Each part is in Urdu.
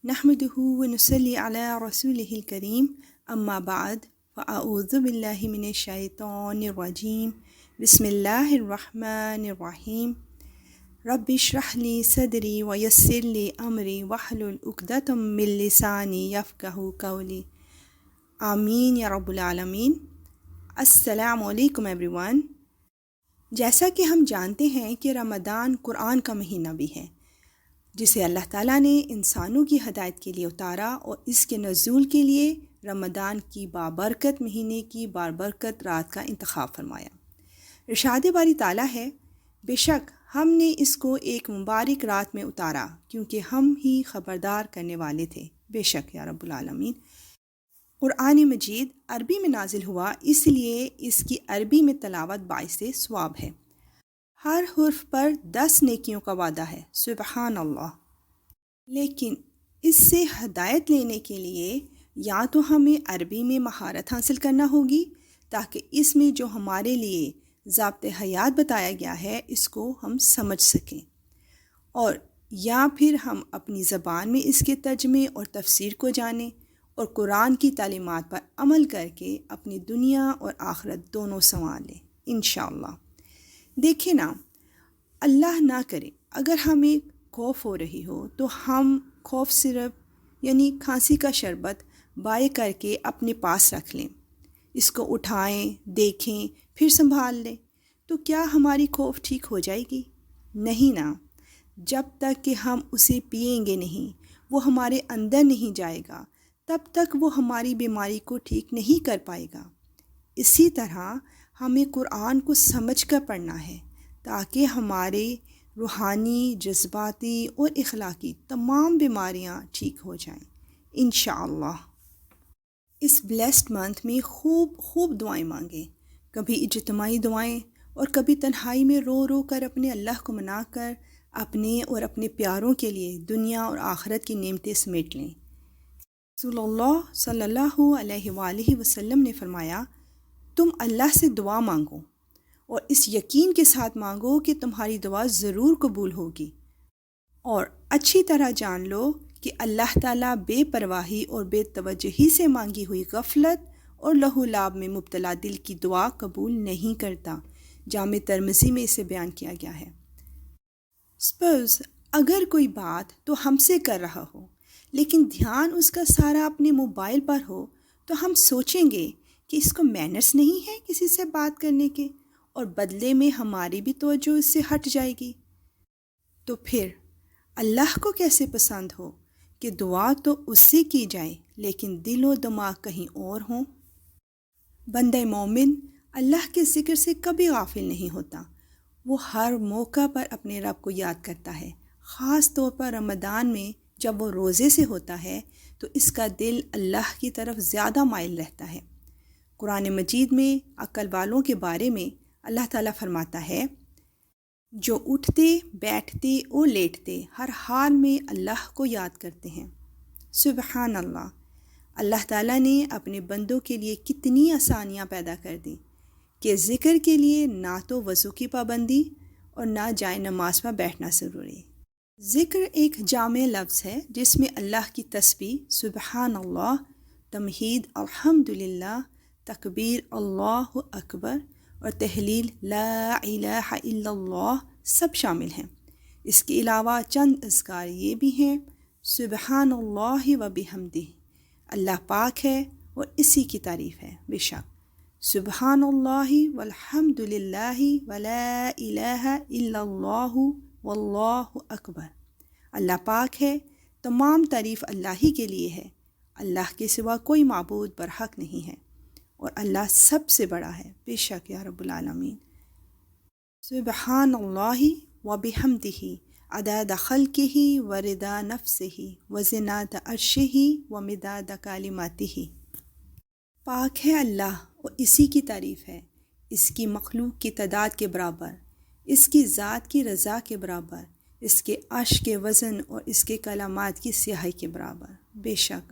نحمده ونصلي على رسوله الكريم اما بعد فاعوذ بالله من الشیطان الرجیم بسم اللہ الرحمن الرحیم رب اشرح لي صدری ويسر لي امری واحلل عقدۃ من لسانی یفقهوا قولی آمین یا رب العالمین۔ السلام علیکم ایوری ون۔ جیسا کہ ہم جانتے ہیں کہ رمضان قرآن کا مہینہ بھی ہے، جسے اللہ تعالیٰ نے انسانوں کی ہدایت کے لیے اتارا، اور اس کے نزول کے لیے رمضان کی بابرکت مہینے کی بابرکت رات کا انتخاب فرمایا۔ ارشاد باری تعالیٰ ہے، بے شک ہم نے اس کو ایک مبارک رات میں اتارا کیونکہ ہم ہی خبردار کرنے والے تھے، بے شک یا رب العالمین۔ قرآن مجید عربی میں نازل ہوا، اس لیے اس کی عربی میں تلاوت باعث ثواب ہے۔ ہر حرف پر 10 نیکیوں کا وعدہ ہے، سبحان اللہ۔ لیکن اس سے ہدایت لینے کے لیے یا تو ہمیں عربی میں مہارت حاصل کرنا ہوگی تاکہ اس میں جو ہمارے لیے ضابط حیات بتایا گیا ہے اس کو ہم سمجھ سکیں، اور یا پھر ہم اپنی زبان میں اس کے ترجمے اور تفسیر کو جانیں اور قرآن کی تعلیمات پر عمل کر کے اپنی دنیا اور آخرت دونوں سنوار لیں انشاءاللہ۔ دیکھیں نا، اللہ نہ کرے اگر ہمیں خوف ہو رہی ہو تو ہم خوف سرپ یعنی کھانسی کا شربت بائے کر کے اپنے پاس رکھ لیں، اس کو اٹھائیں، دیکھیں، پھر سنبھال لیں، تو کیا ہماری خوف ٹھیک ہو جائے گی؟ نہیں نا، جب تک کہ ہم اسے پئیں گے نہیں، وہ ہمارے اندر نہیں جائے گا، تب تک وہ ہماری بیماری کو ٹھیک نہیں کر پائے گا۔ اسی طرح ہمیں قرآن کو سمجھ کر پڑھنا ہے تاکہ ہمارے روحانی، جذباتی اور اخلاقی تمام بیماریاں ٹھیک ہو جائیں انشاءاللہ۔ اس بلیسڈ منتھ میں خوب دعائیں مانگیں، کبھی اجتماعی دعائیں اور کبھی تنہائی میں رو رو کر اپنے اللہ کو منا کر اپنے اور اپنے پیاروں کے لیے دنیا اور آخرت کی نعمتیں سمیٹ لیں۔ رسول اللہ صلی اللہ علیہ وآلہ وسلم نے فرمایا، تم اللہ سے دعا مانگو اور اس یقین کے ساتھ مانگو کہ تمہاری دعا ضرور قبول ہوگی، اور اچھی طرح جان لو کہ اللہ تعالیٰ بے پرواہی اور بے توجہی سے مانگی ہوئی غفلت اور لہو لعب میں مبتلا دل کی دعا قبول نہیں کرتا۔ جامع ترمذی میں اسے بیان کیا گیا ہے۔ سپوز اگر کوئی بات تو ہم سے کر رہا ہو لیکن دھیان اس کا سارا اپنے موبائل پر ہو، تو ہم سوچیں گے کہ اس کو مینرز نہیں ہے کسی سے بات کرنے کے، اور بدلے میں ہماری بھی توجہ اس سے ہٹ جائے گی۔ تو پھر اللہ کو کیسے پسند ہو کہ دعا تو اس سے کی جائے لیکن دل و دماغ کہیں اور ہوں۔ بندہ مومن اللہ کے ذکر سے کبھی غافل نہیں ہوتا، وہ ہر موقع پر اپنے رب کو یاد کرتا ہے، خاص طور پر رمضان میں جب وہ روزے سے ہوتا ہے تو اس کا دل اللہ کی طرف زیادہ مائل رہتا ہے۔ قرآن مجید میں عقل والوں کے بارے میں اللہ تعالیٰ فرماتا ہے، جو اٹھتے، بیٹھتے اور لیٹتے ہر حال میں اللہ کو یاد کرتے ہیں۔ سبحان اللہ، اللہ تعالیٰ نے اپنے بندوں کے لیے کتنی آسانیاں پیدا کر دیں کہ ذکر کے لیے نہ تو وضو کی پابندی اور نہ جائے نماز پر بیٹھنا ضروری۔ ذکر ایک جامع لفظ ہے جس میں اللہ کی تسبیح سبحان اللہ، تمہید الحمدللہ، تکبیر اللہ اکبر اور تحلیل لا الہ الا اللہ سب شامل ہیں۔ اس کے علاوہ چند اذکار یہ بھی ہیں، سبحان اللہ و بحمدہ، اللہ پاک ہے اور اسی کی تعریف ہے، بے شک سبحان اللہ والحمد للہ ولا الہ الا اللہ واللہ اکبر، اللہ پاک ہے، تمام تعریف اللہ ہی کے لیے ہے، اللہ کے سوا کوئی معبود برحق نہیں ہے، اور اللہ سب سے بڑا ہے، بے شک یا رب العالمین۔ سبحان اللہ و بحمدہ عدد خلقہ و رضا نفسہ و زنات عرشہ و مداد کلماتہ، پاک ہے اللہ اور اسی کی تعریف ہے، اس کی مخلوق کی تعداد کے برابر، اس کی ذات کی رضا کے برابر، اس کے عرش کے وزن اور اس کے کلمات کی سیاہی کے برابر، بے شک۔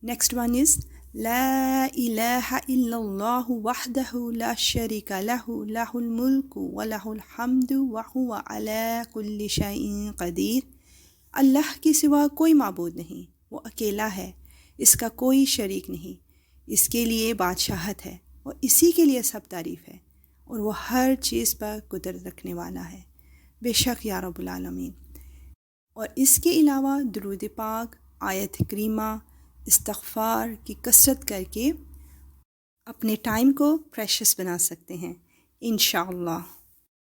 نیکسٹ ون از لا الہ الا اللہ وحدہ لا شریک لہ لہ الملک و لہ الحمد وہو علی کل شیء قدیر، اللہ کے سوا کوئی معبود نہیں، وہ اکیلا ہے، اس کا کوئی شریک نہیں، اس کے لیے بادشاہت ہے اور اسی کے لیے سب تعریف ہے، اور وہ ہر چیز پر قدرت رکھنے والا ہے، بے شک یا رب العالمین۔ اور اس کے علاوہ درود پاک، آیت کریمہ، استغفار کی کثرت کر کے اپنے ٹائم کو پریشس بنا سکتے ہیں انشاءاللہ۔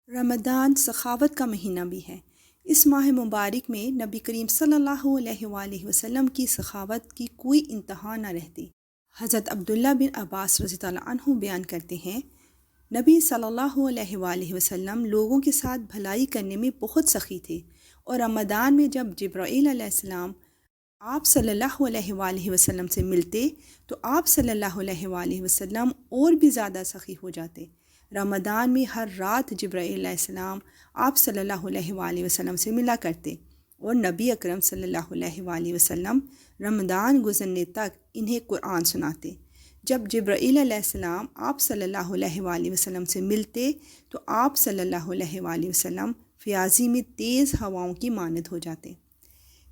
رمضان سخاوت کا مہینہ بھی ہے۔ اس ماہ مبارک میں نبی کریم صلی اللہ علیہ وآلہ وسلم کی سخاوت کی کوئی انتہا نہ رہتی۔ حضرت عبداللہ بن عباس رضی اللہ عنہ بیان کرتے ہیں، نبی صلی اللہ علیہ وآلہ وسلم لوگوں کے ساتھ بھلائی کرنے میں بہت سخی تھے، اور رمضان میں جب جبرائیل علیہ السلام آپ صلی اللہ علیہ وآلہ وسلم سے ملتے تو آپ صلی اللہ علیہ وآلہ وسلم اور بھی زیادہ سخی ہو جاتے۔ رمضان میں ہر رات جبرائیل علیہ السلام آپ صلی اللہ علیہ وآلہ وسلم سے ملا کرتے، اور نبی اکرم صلی اللہ علیہ وآلہ وسلم رمضان گزرنے تک انہیں قرآن سناتے۔ جب جبرائیل علیہ السلام آپ صلی اللہ علیہ وآلہ وسلم سے ملتے تو آپ صلی اللہ علیہ وآلہ وسلم فیاضی میں تیز ہواؤں کی مانند ہو جاتے۔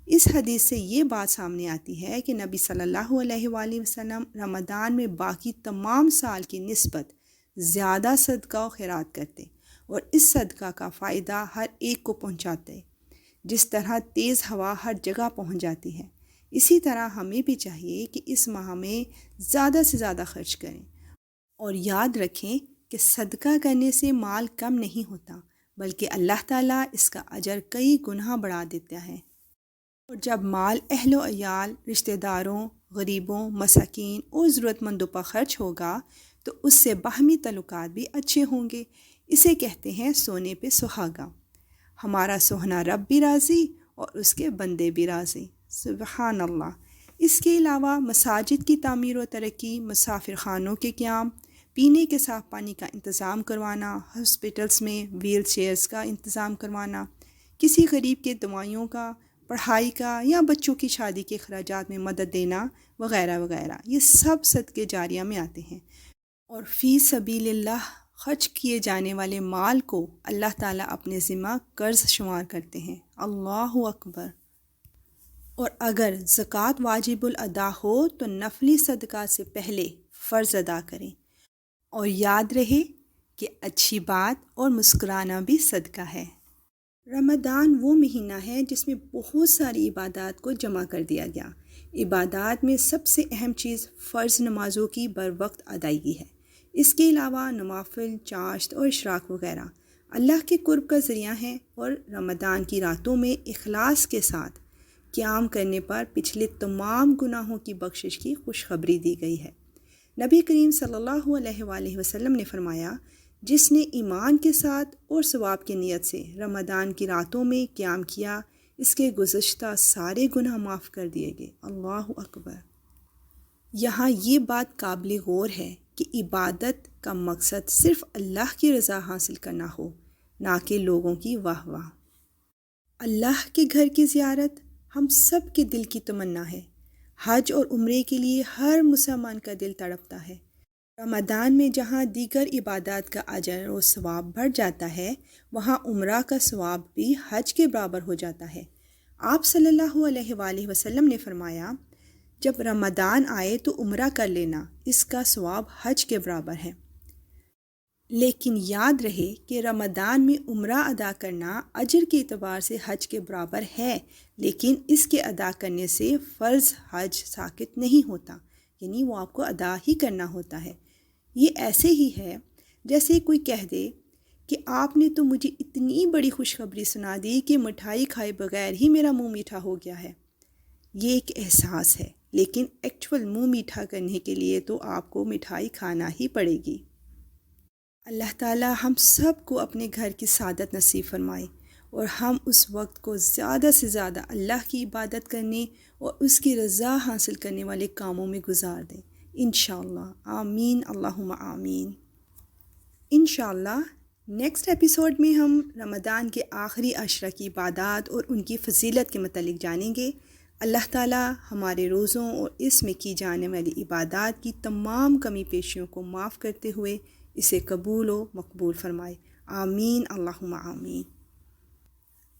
اس حدیث سے یہ بات سامنے آتی ہے کہ نبی صلی اللہ علیہ وآلہ وسلم رمضان میں باقی تمام سال کی نسبت زیادہ صدقہ و خیرات کرتے، اور اس صدقہ کا فائدہ ہر ایک کو پہنچاتے۔ جس طرح تیز ہوا ہر جگہ پہنچ جاتی ہے، اسی طرح ہمیں بھی چاہیے کہ اس ماہ میں زیادہ سے زیادہ خرچ کریں، اور یاد رکھیں کہ صدقہ کرنے سے مال کم نہیں ہوتا، بلکہ اللہ تعالیٰ اس کا اجر کئی گنا بڑھا دیتا ہے۔ اور جب مال اہل و عیال، رشتہ داروں، غریبوں، مساکین اور ضرورت مندوں پر خرچ ہوگا تو اس سے باہمی تعلقات بھی اچھے ہوں گے۔ اسے کہتے ہیں سونے پہ سہاگا۔ ہمارا سوہنا رب بھی راضی اور اس کے بندے بھی راضی، سبحان اللہ۔ اس کے علاوہ مساجد کی تعمیر و ترقی، مسافر خانوں کے قیام، پینے کے صاف پانی کا انتظام کروانا، ہاسپٹلس میں ویل چیئرز کا انتظام کروانا، کسی غریب کے دوائیوں کا، پڑھائی کا، یا بچوں کی شادی کے اخراجات میں مدد دینا وغیرہ وغیرہ، یہ سب صدقے جاریہ میں آتے ہیں۔ اور فی سبیل اللہ خرچ کیے جانے والے مال کو اللہ تعالیٰ اپنے ذمہ قرض شمار کرتے ہیں، اللہ اکبر۔ اور اگر زکوٰۃ واجب الادا ہو تو نفلی صدقات سے پہلے فرض ادا کریں، اور یاد رہے کہ اچھی بات اور مسکرانا بھی صدقہ ہے۔ رمضان وہ مہینہ ہے جس میں بہت ساری عبادات کو جمع کر دیا گیا۔ عبادات میں سب سے اہم چیز فرض نمازوں کی بر وقت ادائیگی ہے۔ اس کے علاوہ نوافل، چاشت اور اشراق وغیرہ اللہ کے قرب کا ذریعہ ہیں، اور رمضان کی راتوں میں اخلاص کے ساتھ قیام کرنے پر پچھلے تمام گناہوں کی بخشش کی خوشخبری دی گئی ہے۔ نبی کریم صلی اللہ علیہ وآلہ وسلم نے فرمایا، جس نے ایمان کے ساتھ اور ثواب کی نیت سے رمضان کی راتوں میں قیام کیا، اس کے گزشتہ سارے گناہ معاف کر دیے گئے، اللہ اکبر۔ یہاں یہ بات قابل غور ہے کہ عبادت کا مقصد صرف اللہ کی رضا حاصل کرنا ہو، نہ کہ لوگوں کی واہ واہ۔ اللہ کے گھر کی زیارت ہم سب کے دل کی تمنا ہے۔ حج اور عمرے کے لیے ہر مسلمان کا دل تڑپتا ہے۔ رمضان میں جہاں دیگر عبادات کا اجر و ثواب بڑھ جاتا ہے، وہاں عمرہ کا ثواب بھی حج کے برابر ہو جاتا ہے۔ آپ صلی اللہ علیہ وآلہ وسلم نے فرمایا، جب رمضان آئے تو عمرہ کر لینا، اس کا ثواب حج کے برابر ہے۔ لیکن یاد رہے کہ رمضان میں عمرہ ادا کرنا اجر کے اعتبار سے حج کے برابر ہے، لیکن اس کے ادا کرنے سے فرض حج ساقط نہیں ہوتا، یعنی وہ آپ کو ادا ہی کرنا ہوتا ہے۔ یہ ایسے ہی ہے جیسے کوئی کہہ دے کہ آپ نے تو مجھے اتنی بڑی خوشخبری سنا دی کہ مٹھائی کھائے بغیر ہی میرا منہ میٹھا ہو گیا ہے۔ یہ ایک احساس ہے، لیکن ایکچول منہ میٹھا کرنے کے لیے تو آپ کو مٹھائی کھانا ہی پڑے گی۔ اللہ تعالیٰ ہم سب کو اپنے گھر کی سعادت نصیب فرمائے، اور ہم اس وقت کو زیادہ سے زیادہ اللہ کی عبادت کرنے اور اس کی رضا حاصل کرنے والے کاموں میں گزار دیں، انشاءاللہ، آمین، اللہم آمین۔ انشاءاللہ نیکسٹ ایپیسوڈ میں ہم رمضان کے آخری عشرہ کی عبادات اور ان کی فضیلت کے متعلق جانیں گے۔ اللہ تعالیٰ ہمارے روزوں اور اس میں کی جانے والی عبادات کی تمام کمی پیشیوں کو معاف کرتے ہوئے اسے قبول و مقبول فرمائے، آمین، اللہم آمین۔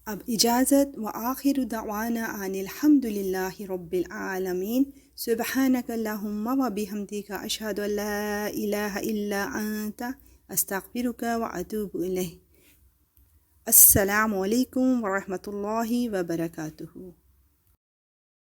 اب اجازت، وآخر دعوانا ان الحمد للہ رب العالمین۔ سبحانک اللہم وبحمدک، اشہد ان لا الہ الا انت، استغفرک واتوب الیک۔ السلام علیکم ورحمۃ اللہ وبرکاتہ۔